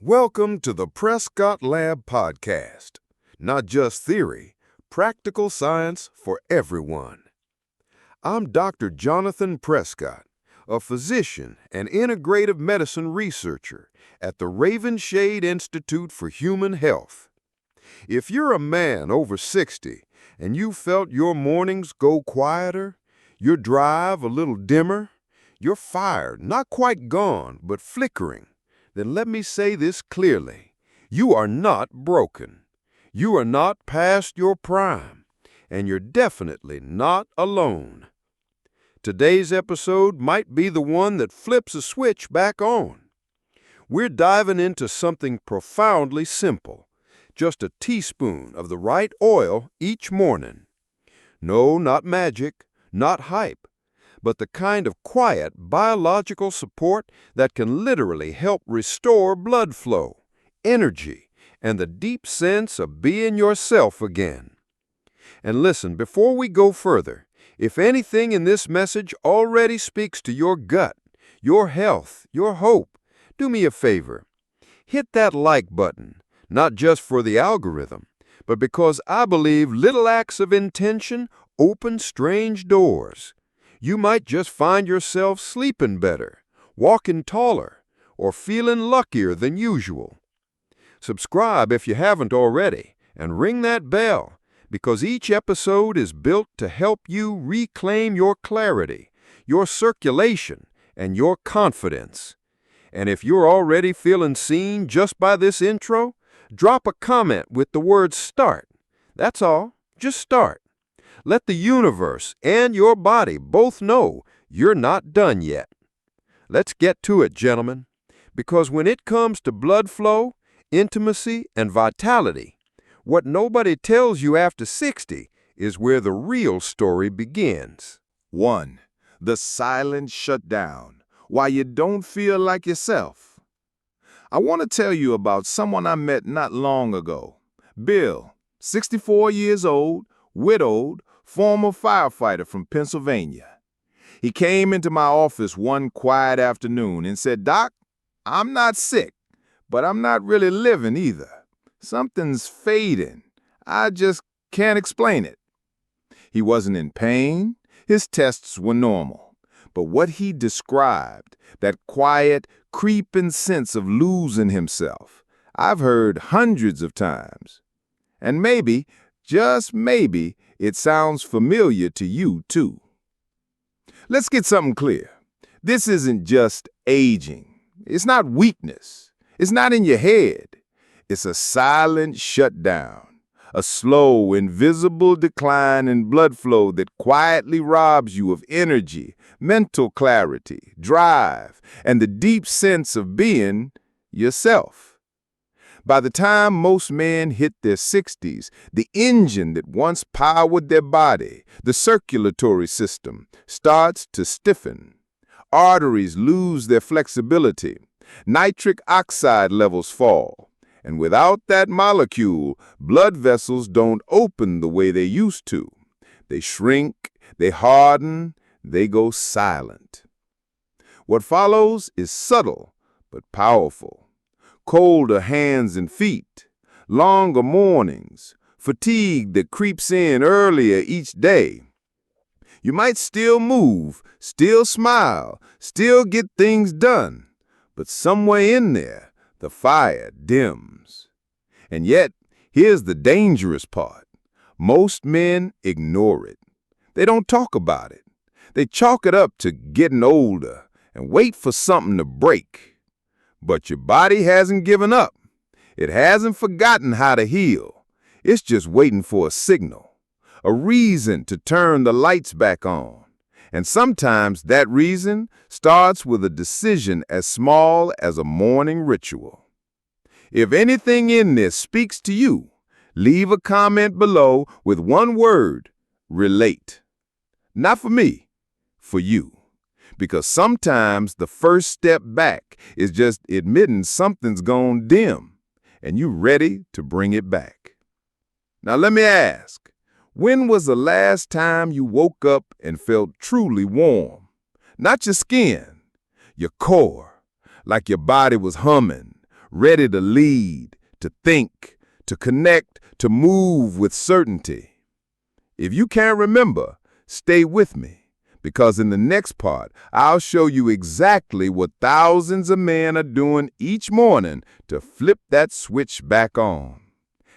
Welcome to the Prescott Lab Podcast. Not just theory, practical science for everyone. I'm Dr. Jonathan Prescott, a physician and integrative medicine researcher at the Ravenshade Institute for Human Health. If you're a man over 60 and you felt your mornings go quieter, your drive a little dimmer, your fire not quite gone but flickering, then let me say this clearly. You are not broken. You are not past your prime, and you're definitely not alone. Today's episode might be the one that flips a switch back on. We're diving into something profoundly simple, just a teaspoon of the right oil each morning. No, not magic, not hype, but the kind of quiet biological support that can literally help restore blood flow, energy, and the deep sense of being yourself again. And listen, before we go further, if anything in this message already speaks to your gut, your health, your hope, do me a favor. Hit that like button, not just for the algorithm, but because I believe little acts of intention open strange doors. You might just find yourself sleeping better, walking taller, or feeling luckier than usual. Subscribe if you haven't already, and ring that bell, because each episode is built to help you reclaim your clarity, your circulation, and your confidence. And if you're already feeling seen just by this intro, drop a comment with the word START. That's all, just start. Let the universe and your body both know you're not done yet. Let's get to it, gentlemen, because when it comes to blood flow, intimacy, and vitality, what nobody tells you after 60 is where the real story begins. 1. The silent shutdown, why you don't feel like yourself. I want to tell you about someone I met not long ago. Bill, 64 years old, widowed, former firefighter from Pennsylvania. He came into my office one quiet afternoon and said, "Doc, I'm not sick, but I'm not really living either. Something's fading. I just can't explain it." He wasn't in pain. His tests were normal. But what he described, that quiet, creeping sense of losing himself, I've heard hundreds of times. And maybe, just maybe, it sounds familiar to you, too. Let's get something clear. This isn't just aging. It's not weakness. It's not in your head. It's a silent shutdown, a slow, invisible decline in blood flow that quietly robs you of energy, mental clarity, drive, and the deep sense of being yourself. By the time most men hit their 60s, the engine that once powered their body, the circulatory system, starts to stiffen. Arteries lose their flexibility. Nitric oxide levels fall. And without that molecule, blood vessels don't open the way they used to. They shrink, they harden, they go silent. What follows is subtle but powerful. Colder hands and feet, longer mornings, fatigue that creeps in earlier each day. You might still move, still smile, still get things done, but somewhere in there, the fire dims. And yet, here's the dangerous part. Most men ignore it. They don't talk about it. They chalk it up to getting older and wait for something to break. But your body hasn't given up. It hasn't forgotten how to heal. It's just waiting for a signal, a reason to turn the lights back on. And sometimes that reason starts with a decision as small as a morning ritual. If anything in this speaks to you, leave a comment below with one word: relate. Not for me, for you. Because sometimes the first step back is just admitting something's gone dim, and you're ready to bring it back. Now let me ask, when was the last time you woke up and felt truly warm? Not your skin, your core, like your body was humming, ready to lead, to think, to connect, to move with certainty. If you can't remember, stay with me, because in the next part, I'll show you exactly what thousands of men are doing each morning to flip that switch back on.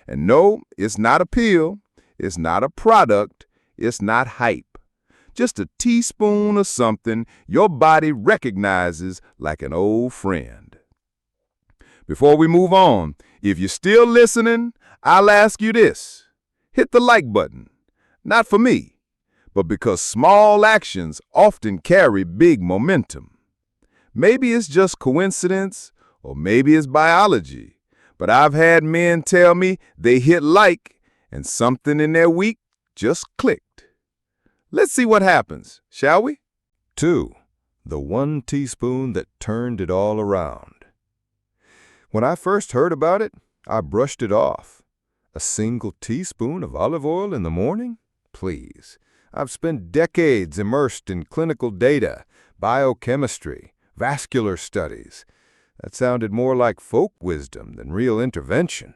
And no, it's not a pill, it's not a product, it's not hype. Just a teaspoon of something your body recognizes like an old friend. Before we move on, if you're still listening, I'll ask you this. Hit the like button. Not for me, but because small actions often carry big momentum. Maybe it's just coincidence, or maybe it's biology, but I've had men tell me they hit like and something in their week just clicked. Let's see what happens, shall we? 2. The 1 teaspoon that turned it all around. When I first heard about it, I brushed it off. A single teaspoon of olive oil in the morning? Please. I've spent decades immersed in clinical data, biochemistry, vascular studies. That sounded more like folk wisdom than real intervention.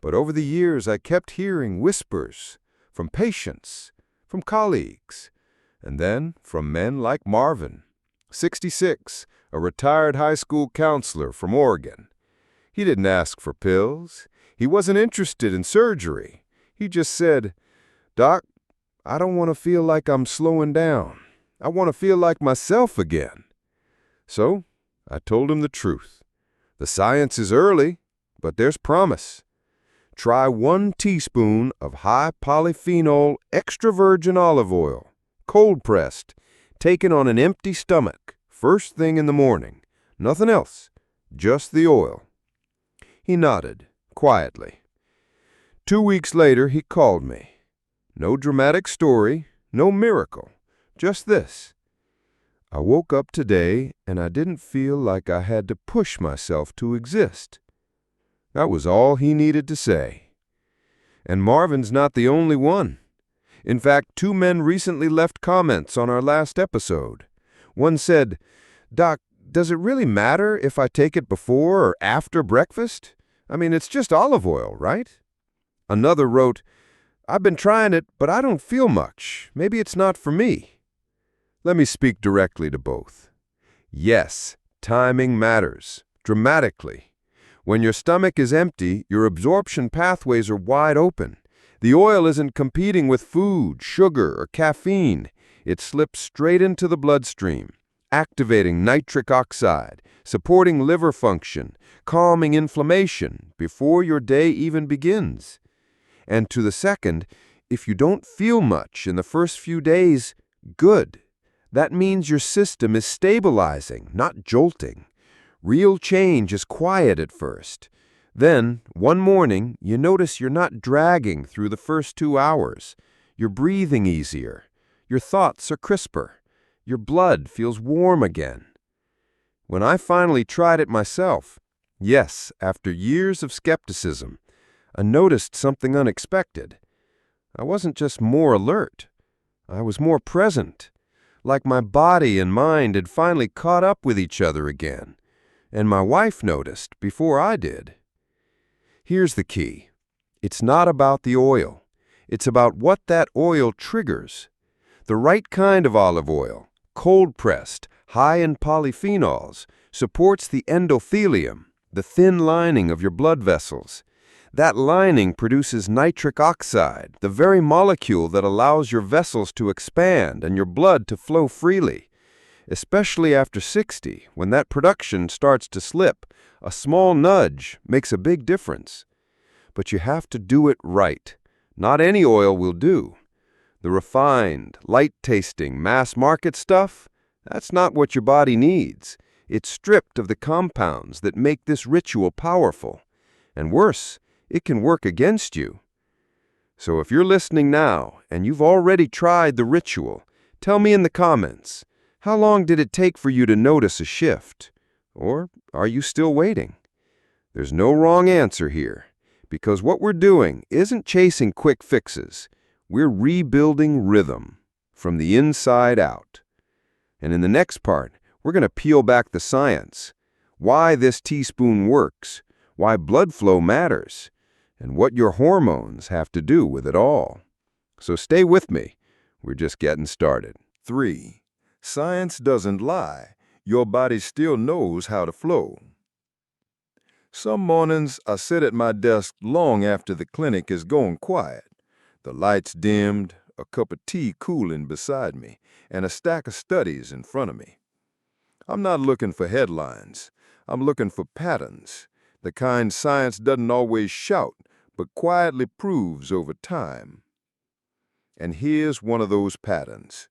But over the years, I kept hearing whispers from patients, from colleagues, and then from men like Marvin, 66, a retired high school counselor from Oregon. He didn't ask for pills. He wasn't interested in surgery. He just said, "Doc, I don't want to feel like I'm slowing down. I want to feel like myself again." So I told him the truth. The science is early, but there's promise. Try 1 teaspoon of high-polyphenol extra virgin olive oil, cold-pressed, taken on an empty stomach, first thing in the morning. Nothing else, just the oil. He nodded, quietly. 2 weeks later, he called me. No dramatic story, no miracle, just this. "I woke up today and I didn't feel like I had to push myself to exist." That was all he needed to say. And Marvin's not the only one. In fact, 2 men recently left comments on our last episode. One said, "Doc, does it really matter if I take it before or after breakfast? I mean, it's just olive oil, right?" Another wrote, "I've been trying it, but I don't feel much. Maybe it's not for me." Let me speak directly to both. Yes, timing matters, dramatically. When your stomach is empty, your absorption pathways are wide open. The oil isn't competing with food, sugar, or caffeine. It slips straight into the bloodstream, activating nitric oxide, supporting liver function, calming inflammation before your day even begins. And to the second, if you don't feel much in the first few days, good. That means your system is stabilizing, not jolting. Real change is quiet at first. Then, one morning, you notice you're not dragging through the first 2 hours. You're breathing easier. Your thoughts are crisper. Your blood feels warm again. When I finally tried it myself, yes, after years of skepticism, I noticed something unexpected. I wasn't just more alert. I was more present, like my body and mind had finally caught up with each other again. And my wife noticed before I did. Here's the key. It's not about the oil. It's about what that oil triggers. The right kind of olive oil, cold-pressed, high in polyphenols, supports the endothelium, the thin lining of your blood vessels. That lining produces nitric oxide, the very molecule that allows your vessels to expand and your blood to flow freely. Especially after 60, when that production starts to slip, a small nudge makes a big difference. But you have to do it right. Not any oil will do. The refined, light-tasting, mass-market stuff, that's not what your body needs. It's stripped of the compounds that make this ritual powerful. And worse, it can work against you. So if you're listening now and you've already tried the ritual, tell me in the comments, how long did it take for you to notice a shift? Or are you still waiting? There's no wrong answer here, because what we're doing isn't chasing quick fixes. We're rebuilding rhythm from the inside out. And in the next part, we're going to peel back the science. why this teaspoon works, why blood flow matters, and what your hormones have to do with it all. So stay with me. We're just getting started. 3. Science doesn't lie. Your body still knows how to flow. Some mornings I sit at my desk long after the clinic is going quiet. The lights dimmed, a cup of tea cooling beside me, and a stack of studies in front of me. I'm not looking for headlines. I'm looking for patterns, the kind science doesn't always shout, but quietly proves over time. And here's one of those patterns.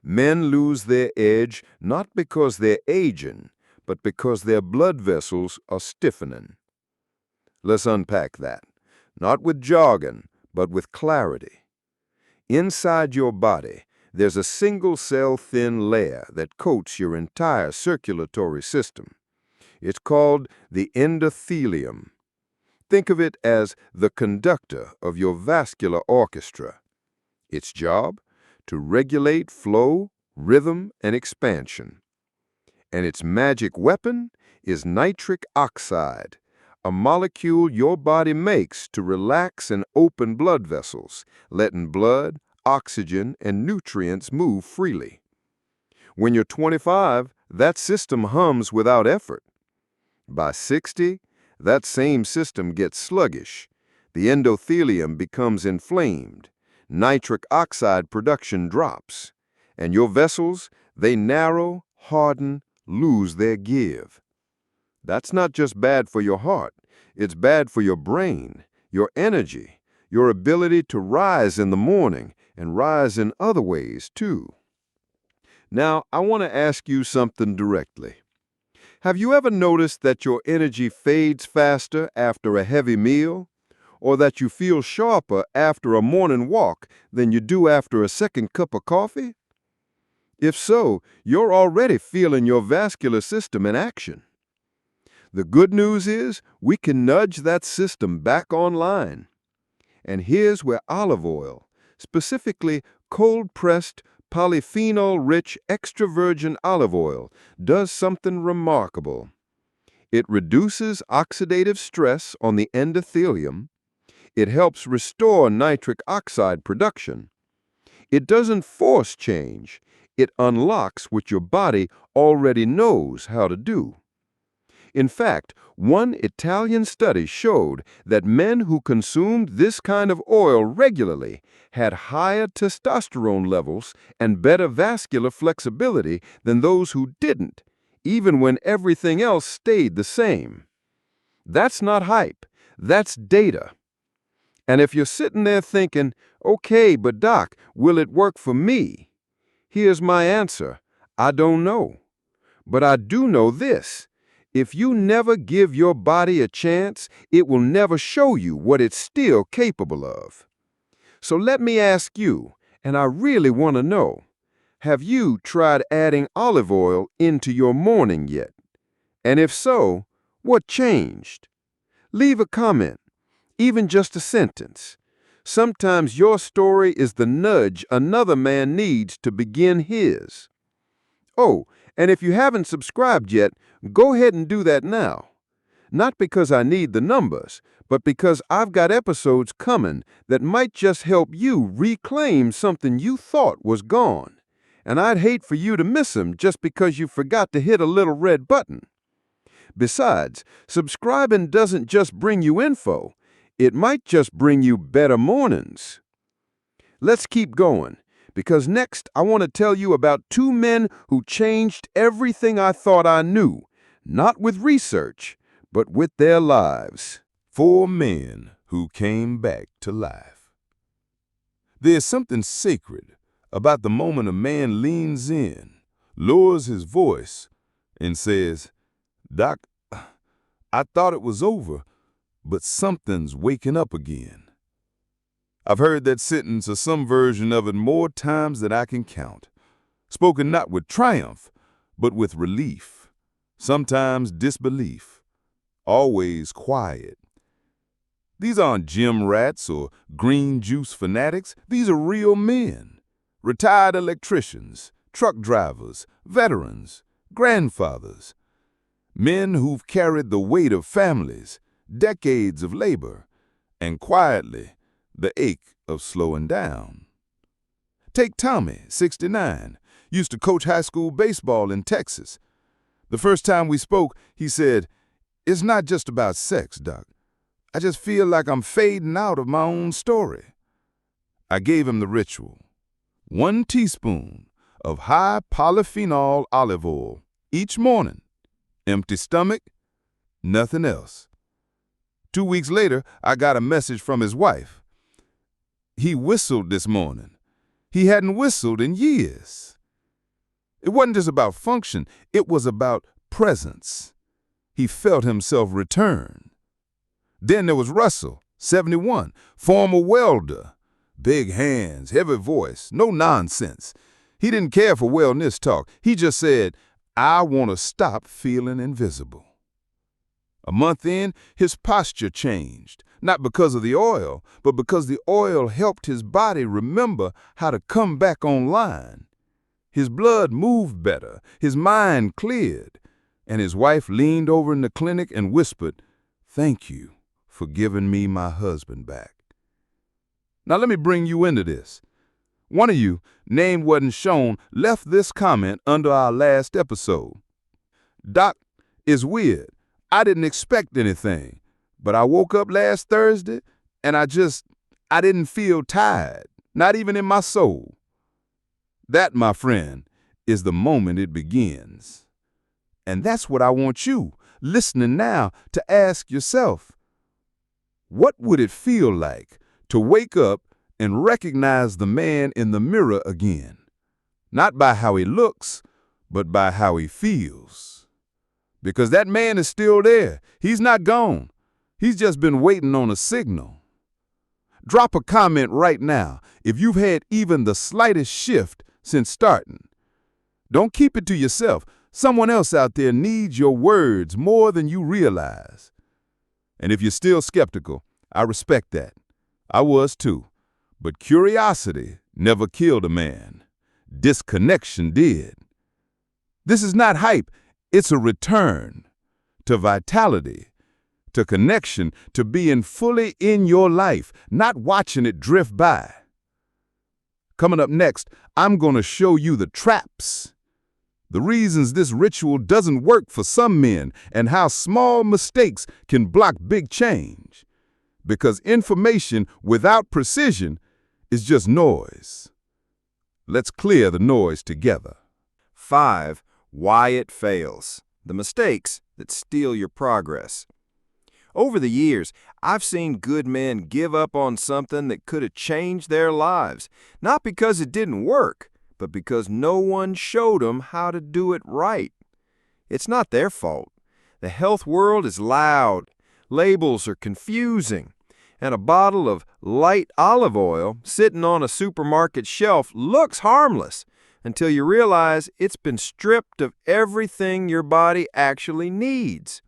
Men lose their edge not because they're aging, but because their blood vessels are stiffening. Let's unpack that, not with jargon, but with clarity. Inside your body, there's a single-cell thin layer that coats your entire circulatory system. It's called the endothelium. Think of it as the conductor of your vascular orchestra. Its job? To regulate flow, rhythm, and expansion. And its magic weapon is nitric oxide, a molecule your body makes to relax and open blood vessels, letting blood, oxygen, and nutrients move freely. When you're 25, that system hums without effort. By 60, that same system gets sluggish. The endothelium becomes inflamed. Nitric oxide production drops. And your vessels, they narrow, harden, lose their give. That's not just bad for your heart. It's bad for your brain, your energy, your ability to rise in the morning and rise in other ways too. Now, I want to ask you something directly. Have you ever noticed that your energy fades faster after a heavy meal? Or that you feel sharper after a morning walk than you do after a second cup of coffee? If so, you're already feeling your vascular system in action. The good news is we can nudge that system back online. And here's where olive oil, specifically cold-pressed, polyphenol-rich extra virgin olive oil, does something remarkable. It reduces oxidative stress on the endothelium. It helps restore nitric oxide production. It doesn't force change. It unlocks what your body already knows how to do. In fact, one Italian study showed that men who consumed this kind of oil regularly had higher testosterone levels and better vascular flexibility than those who didn't, even when everything else stayed the same. That's not hype. That's data. And if you're sitting there thinking, okay, but doc, will it work for me? Here's my answer. I don't know. But I do know this. If you never give your body a chance, it will never show you what it's still capable of. So let me ask you, and I really want to know, have you tried adding olive oil into your morning yet? And if so, what changed? Leave a comment. Even just a sentence. Sometimes your story is the nudge another man needs to begin his. Oh, and if you haven't subscribed yet, go ahead and do that now. Not because I need the numbers, but because I've got episodes coming that might just help you reclaim something you thought was gone. And I'd hate for you to miss them just because you forgot to hit a little red button. Besides, subscribing doesn't just bring you info. It might just bring you better mornings. Let's keep going, because next I want to tell you about two men who changed everything I thought I knew, not with research, but with their lives. 4 men who came back to life. There's something sacred about the moment a man leans in, lowers his voice, and says, "Doc, I thought it was over, but something's waking up again." I've heard that sentence or some version of it more times than I can count, spoken not with triumph, but with relief, sometimes disbelief, always quiet. These aren't gym rats or green juice fanatics. These are real men, retired electricians, truck drivers, veterans, grandfathers, Men who've carried the weight of families, decades of labor, and quietly the ache of slowing down. Take Tommy, 69, used to coach high school baseball in Texas. The first time we spoke, he said, "It's not just about sex, Doc. I just feel like I'm fading out of my own story." I gave him the ritual. 1 teaspoon of high-polyphenol olive oil each morning. Empty stomach, nothing else. 2 weeks later, I got a message from his wife. "He whistled this morning. He hadn't whistled in years." It wasn't just about function, it was about presence. He felt himself return. Then there was Russell, 71, former welder. Big hands, heavy voice, no nonsense. He didn't care for wellness talk. He just said, "I want to stop feeling invisible." A month in, his posture changed, not because of the oil, but because the oil helped his body remember how to come back online. His blood moved better, his mind cleared, and his wife leaned over in the clinic and whispered, "Thank you for giving me my husband back." Now let me bring you into this. One of you, name wasn't shown, left this comment under our last episode. "Doc, it's weird. I didn't expect anything, but I woke up last Thursday and I didn't feel tired, not even in my soul." That, my friend, is the moment it begins. And that's what I want you, listening now, to ask yourself. What would it feel like to wake up and recognize the man in the mirror again? Not by how he looks, but by how he feels. Because that man is still there. He's not gone. He's just been waiting on a signal. Drop a comment right now if you've had even the slightest shift since starting. Don't keep it to yourself. Someone else out there needs your words more than you realize. And if you're still skeptical, I respect that. I was too. But curiosity never killed a man. Disconnection did. This is not hype. It's a return to vitality, to connection, to being fully in your life, not watching it drift by. Coming up next, I'm going to show you the traps, the reasons this ritual doesn't work for some men, and how small mistakes can block big change. Because information without precision is just noise. Let's clear the noise together. 5. Why it fails. The mistakes that steal your progress. Over the years, I've seen good men give up on something that could have changed their lives, not because it didn't work, but because no one showed them how to do it right. It's not their fault. The health world is loud, labels are confusing, and a bottle of light olive oil sitting on a supermarket shelf looks harmless until you realize it's been stripped of everything your body actually needs.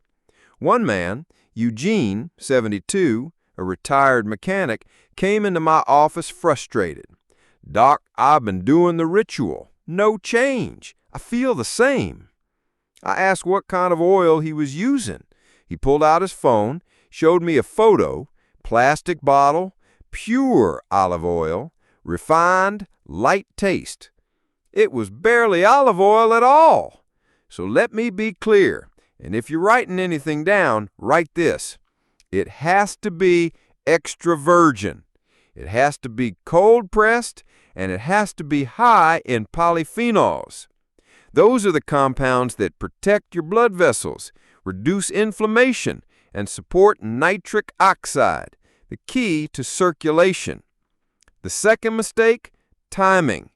One man, Eugene, 72, a retired mechanic, came into my office frustrated. "Doc, I've been doing the ritual. No change. I feel the same." I asked what kind of oil he was using. He pulled out his phone, showed me a photo, plastic bottle, pure olive oil, refined, light taste. It was barely olive oil at all. So let me be clear. And if you're writing anything down, write this. It has to be extra virgin. It has to be cold pressed, and it has to be high in polyphenols. Those are the compounds that protect your blood vessels, reduce inflammation, and support nitric oxide, the key to circulation. The second mistake, timing.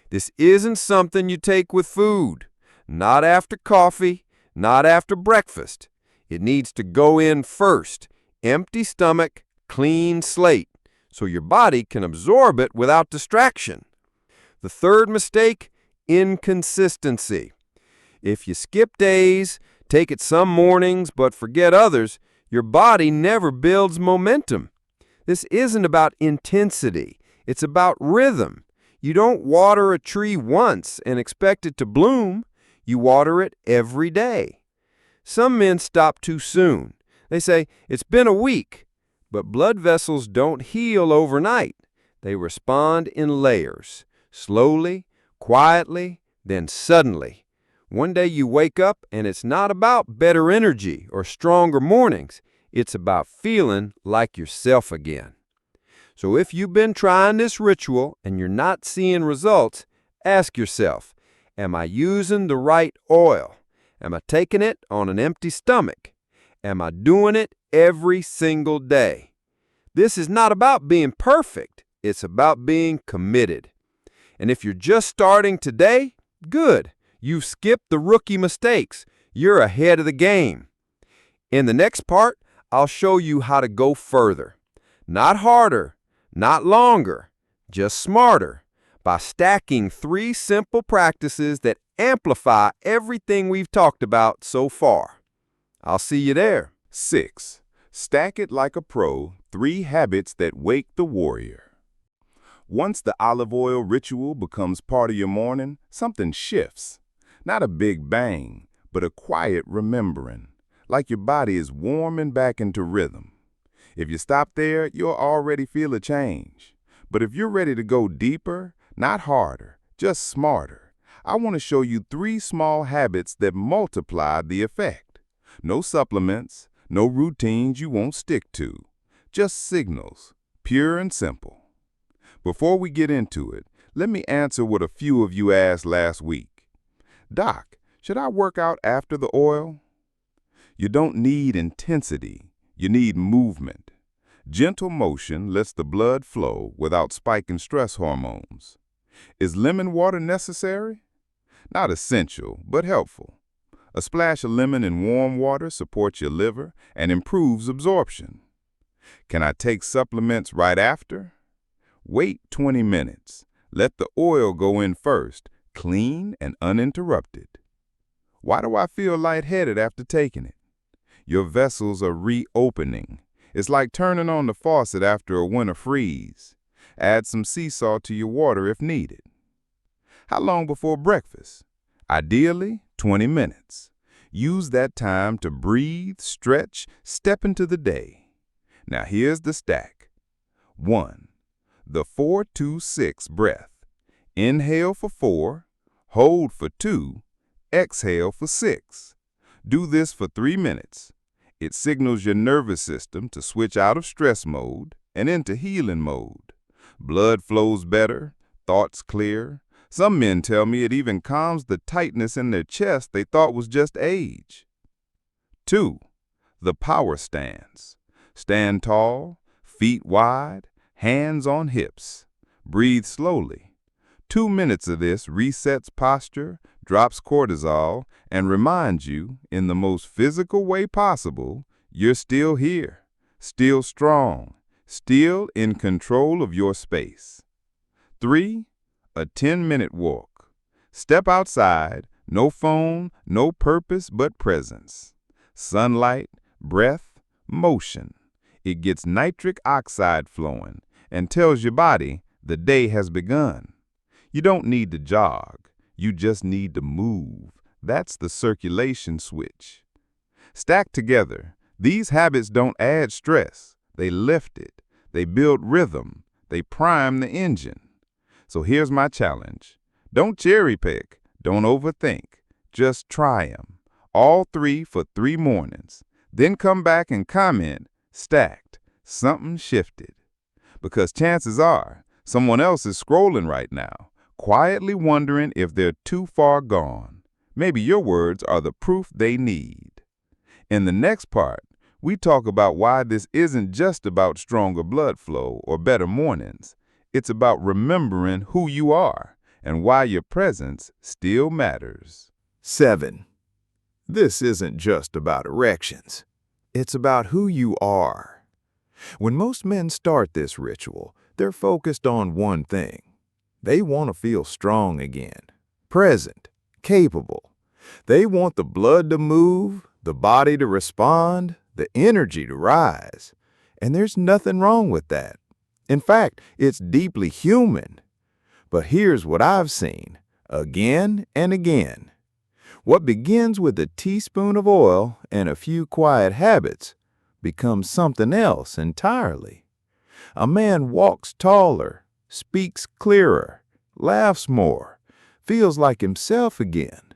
This isn't something you take with food, not after coffee, not after breakfast. It needs to go in first, empty stomach, clean slate, so your body can absorb it without distraction. The third mistake, inconsistency. If you skip days, take it some mornings but forget others, your body never builds momentum. This isn't about intensity. It's about rhythm. You don't water a tree once and expect it to bloom. You water it every day. Some men stop too soon. They say, "It's been a week." But blood vessels don't heal overnight. They respond in layers, slowly, quietly, then suddenly. One day you wake up and it's not about better energy or stronger mornings. It's about feeling like yourself again. So if you've been trying this ritual and you're not seeing results, ask yourself, am I using the right oil? Am I taking it on an empty stomach? Am I doing it every single day? This is not about being perfect. It's about being committed. And if you're just starting today, good. You've skipped the rookie mistakes. You're ahead of the game. In the next part, I'll show you how to go further. Not harder, not longer, just smarter, by stacking 3 simple practices that amplify everything we've talked about so far. I'll see you there. 6. Stack it like a pro, 3 habits that wake the warrior. Once the olive oil ritual becomes part of your morning, something shifts. Not a big bang, but a quiet remembering, like your body is warming back into rhythm. If you stop there, you'll already feel a change. But if you're ready to go deeper, not harder, just smarter, I want to show you 3 small habits that multiply the effect. No supplements, no routines you won't stick to. Just signals, pure and simple. Before we get into it, let me answer what a few of you asked last week. Doc, should I work out after the oil? You don't need intensity. You need movement. Gentle motion lets the blood flow without spiking stress hormones. Is lemon water necessary? Not essential, but helpful. A splash of lemon in warm water supports your liver and improves absorption. Can I take supplements right after? Wait 20 minutes. Let the oil go in first, clean and uninterrupted. Why do I feel lightheaded after taking it? Your vessels are reopening. It's like turning on the faucet after a winter freeze. Add some sea salt to your water if needed. How long before breakfast? Ideally, 20 minutes. Use that time to breathe, stretch, step into the day. Now here's the stack. 1. The 4-2-6 breath. Inhale for 4, hold for 2, exhale for 6. Do this for 3 minutes. It signals your nervous system to switch out of stress mode and into healing mode. Blood flows better, thoughts clear. Some men tell me it even calms the tightness in their chest they thought was just age. 2. The power stance. Stand tall, feet wide, hands on hips. Breathe slowly. 2 minutes of this resets posture, drops cortisol, and reminds you, in the most physical way possible, you're still here, still strong, still in control of your space. 3. A 10-minute walk. Step outside, no phone, no purpose but presence. Sunlight, breath, motion. It gets nitric oxide flowing and tells your body the day has begun. You don't need to jog. You just need to move. That's the circulation switch. Stacked together, these habits don't add stress. They lift it. They build rhythm. They prime the engine. So here's my challenge. Don't cherry pick. Don't overthink. Just try them. All 3 for 3 mornings. Then come back and comment, stacked, something shifted. Because chances are, someone else is scrolling right now, quietly wondering if they're too far gone. Maybe your words are the proof they need. In the next part, we talk about why this isn't just about stronger blood flow or better mornings. It's about remembering who you are and why your presence still matters. 7. This isn't just about erections. It's about who you are. When most men start this ritual, they're focused on one thing. They want to feel strong again, present, capable. They want the blood to move, the body to respond, the energy to rise. And there's nothing wrong with that. In fact, it's deeply human. But here's what I've seen, again and again. What begins with a teaspoon of oil and a few quiet habits becomes something else entirely. A man walks taller, speaks clearer, laughs more, feels like himself again,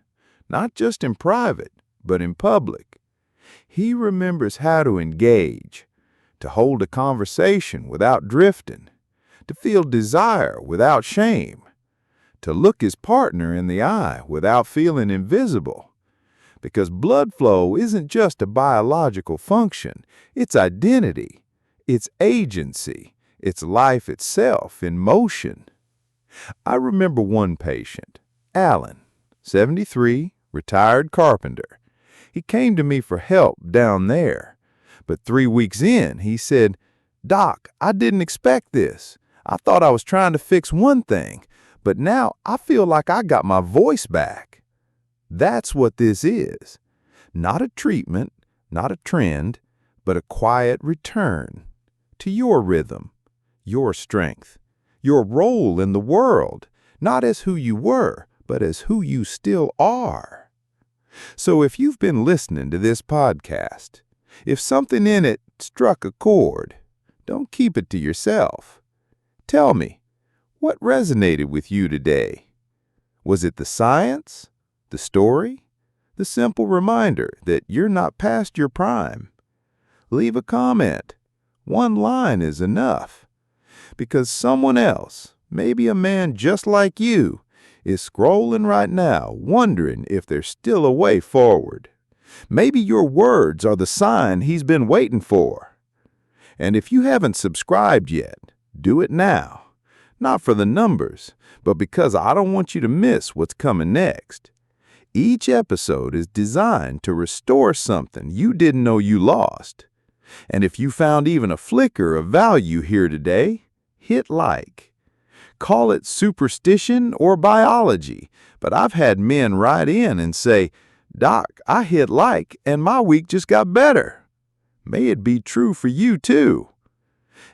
not just in private, but in public. He remembers how to engage, to hold a conversation without drifting, to feel desire without shame, to look his partner in the eye without feeling invisible. Because blood flow isn't just a biological function, it's identity, it's agency, it's life itself in motion. I remember one patient, Alan, 73, retired carpenter. He came to me for help down there. But 3 weeks in, he said, "Doc, I didn't expect this. I thought I was trying to fix one thing, but now I feel like I got my voice back." That's what this is. Not a treatment, not a trend, but a quiet return to your rhythm, your strength, your role in the world, not as who you were, but as who you still are. So if you've been listening to this podcast, if something in it struck a chord, don't keep it to yourself. Tell me, what resonated with you today? Was it the science, the story, the simple reminder that you're not past your prime? Leave a comment. One line is enough. Because someone else, maybe a man just like you, is scrolling right now, wondering if there's still a way forward. Maybe your words are the sign he's been waiting for. And if you haven't subscribed yet, do it now. Not for the numbers, but because I don't want you to miss what's coming next. Each episode is designed to restore something you didn't know you lost. And if you found even a flicker of value here today, hit like. Call it superstition or biology, but I've had men write in and say, "Doc, I hit like and my week just got better." May it be true for you too.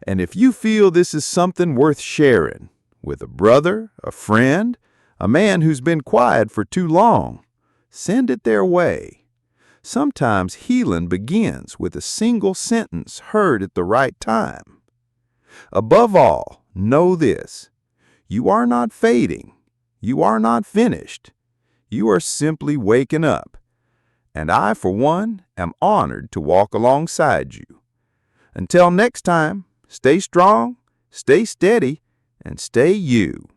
And if you feel this is something worth sharing with a brother, a friend, a man who's been quiet for too long, send it their way. Sometimes healing begins with a single sentence heard at the right time. Above all, know this: you are not fading. You are not finished. You are simply waking up. And I, for one, am honored to walk alongside you. Until next time, stay strong, stay steady, and stay you.